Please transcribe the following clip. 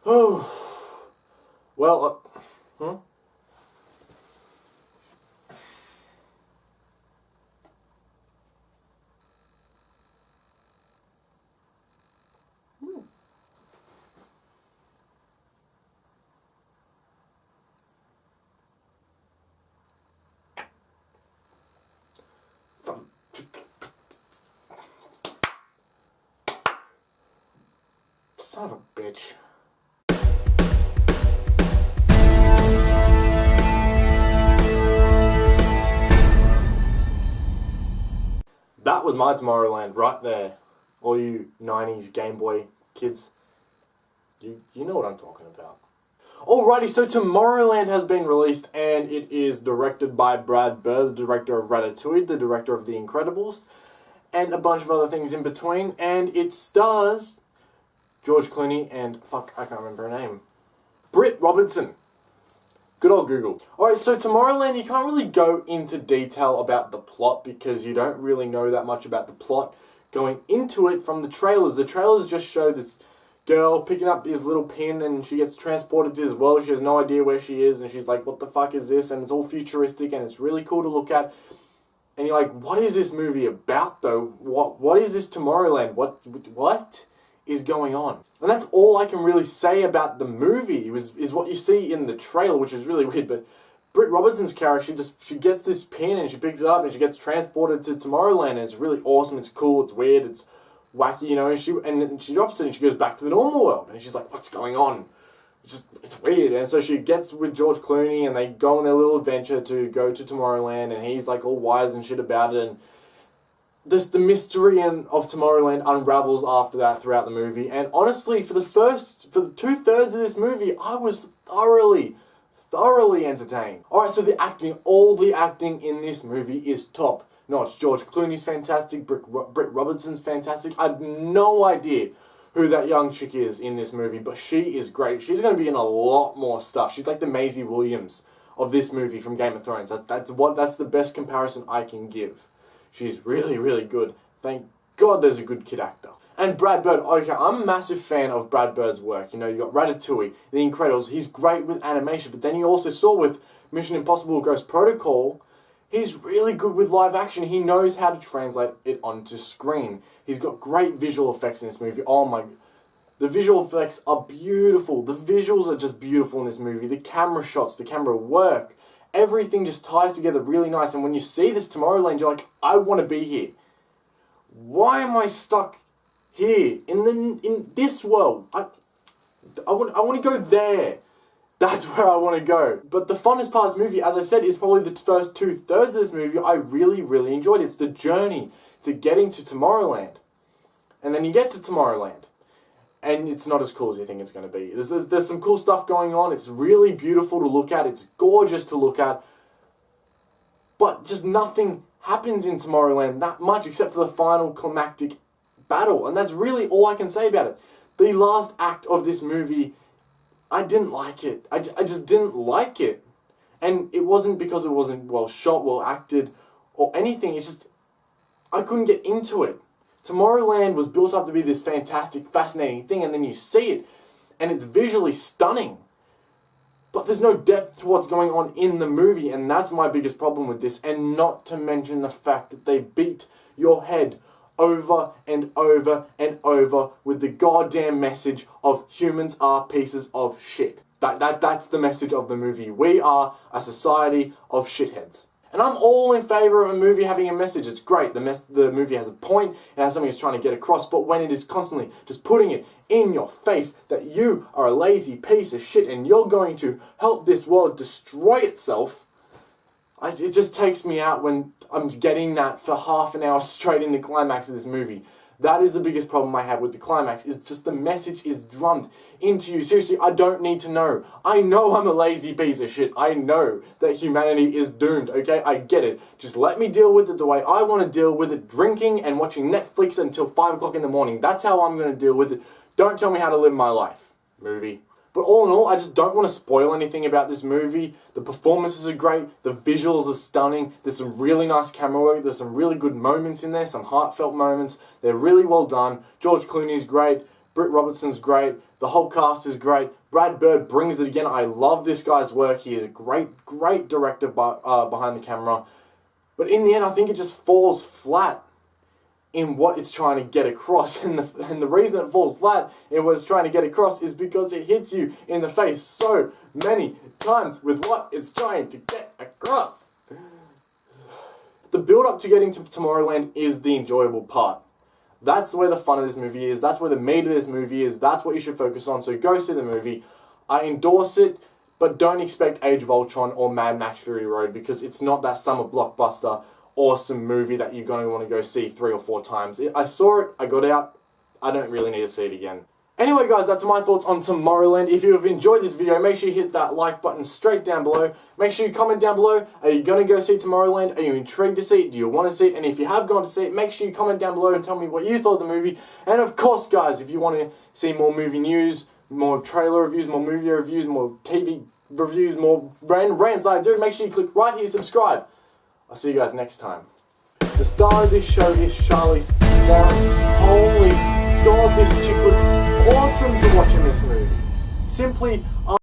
Oh, well, hmm? Some- Son of a bitch. That was my Tomorrowland right there. All you 90s Game Boy kids, you know what I'm talking about. Alrighty, so Tomorrowland has been released and it is directed by Brad Bird, the director of Ratatouille, the director of The Incredibles, and a bunch of other things in between, and it stars George Clooney and, fuck, I can't remember her name, Britt Robertson. Good old Google. Alright, so Tomorrowland, you can't really go into detail about the plot because you don't really know that much about the plot going into it from the trailers. The trailers just show this girl picking up this little pin and she gets transported to this world. She has no idea where she is and she's like, what the fuck is this? And it's all futuristic and it's really cool to look at. And you're like, what is this movie about though? What is this Tomorrowland? What is going on? And that's all I can really say about the movie is what you see in the trailer, which is really weird. But Britt Robertson's character, she gets this pin and she picks it up and she gets transported to Tomorrowland, and it's really awesome. It's cool. It's weird. It's wacky, you know. And she drops it and she goes back to the normal world, and she's like, "What's going on?" It's weird. And so she gets with George Clooney and they go on their little adventure to go to Tomorrowland, and he's like all wise and shit about it, and the mystery of Tomorrowland unravels after that throughout the movie. And honestly, for the 2/3 of this movie, I was thoroughly entertained. Alright, so all the acting in this movie is top notch. George Clooney's fantastic, Britt Robertson's fantastic. I have no idea who that young chick is in this movie, but she is great. She's going to be in a lot more stuff. She's like the Maisie Williams of this movie from Game of Thrones. That's the best comparison I can give. She's really, really good. Thank God there's a good kid actor. And Brad Bird, okay, I'm a massive fan of Brad Bird's work. You know, you got Ratatouille, The Incredibles. He's great with animation, but then you also saw with Mission Impossible Ghost Protocol, he's really good with live action. He knows how to translate it onto screen. He's got great visual effects in this movie. Oh my, the visual effects are beautiful. The visuals are just beautiful in this movie. The camera shots, the camera work, everything just ties together really nice. And when you see this Tomorrowland, you're like, I want to be here. Why am I stuck here in this world? I want to go there. That's where I want to go. But the funnest part of this movie, as I said, is probably the first 2/3 of this movie. I really, really enjoyed it. It's the journey to getting to Tomorrowland. And then you get to Tomorrowland, and it's not as cool as you think it's going to be. There's some cool stuff going on. It's really beautiful to look at. It's gorgeous to look at. But just nothing happens in Tomorrowland that much except for the final climactic battle. And that's really all I can say about it. The last act of this movie, I didn't like it. I just didn't like it. And it wasn't because it wasn't well shot, well acted, or anything. It's just, I couldn't get into it. Tomorrowland was built up to be this fantastic, fascinating thing, and then you see it, and it's visually stunning. But there's no depth to what's going on in the movie, and that's my biggest problem with this, and not to mention the fact that they beat your head over and over and over with the goddamn message of humans are pieces of shit. That's the message of the movie. We are a society of shitheads. And I'm all in favor of a movie having a message. It's great. The movie has a point. It has something it's trying to get across. But when it is constantly just putting it in your face that you are a lazy piece of shit and you're going to help this world destroy itself, it just takes me out when I'm getting that for half an hour straight in the climax of this movie. That is the biggest problem I have with the climax, is just the message is drummed into you. Seriously, I don't need to know. I know I'm a lazy piece of shit. I know that humanity is doomed, okay? I get it. Just let me deal with it the way I want to deal with it, drinking and watching Netflix until 5 o'clock in the morning. That's how I'm going to deal with it. Don't tell me how to live my life, movie. But all in all, I just don't want to spoil anything about this movie. The performances are great. The visuals are stunning. There's some really nice camera work. There's some really good moments in there. Some heartfelt moments. They're really well done. George Clooney's great. Britt Robertson's great. The whole cast is great. Brad Bird brings it again. I love this guy's work. He is a great director behind the camera. But in the end, I think it just falls flat in what it's trying to get across. And the reason it falls flat in what it's trying to get across is because it hits you in the face so many times with what it's trying to get across. The build-up to getting to Tomorrowland is the enjoyable part. That's where the fun of this movie is. That's where the meat of this movie is. That's what you should focus on. So go see the movie. I endorse it, but don't expect Age of Ultron or Mad Max Fury Road, because it's not that summer blockbuster awesome movie that you're going to want to go see 3 or 4 times. I saw it, I got out, I don't really need to see it again. Anyway guys, that's my thoughts on Tomorrowland. If you have enjoyed this video, make sure you hit that like button straight down below. Make sure you comment down below, are you going to go see Tomorrowland? Are you intrigued to see it? Do you want to see it? And if you have gone to see it, make sure you comment down below and tell me what you thought of the movie. And of course guys, if you want to see more movie news, more trailer reviews, more movie reviews, more TV reviews, more random rants that I do, make sure you click right here, subscribe. I'll see you guys next time. The star of this show is Charlize Theron. Holy God, this chick was awesome to watch in this movie. Simply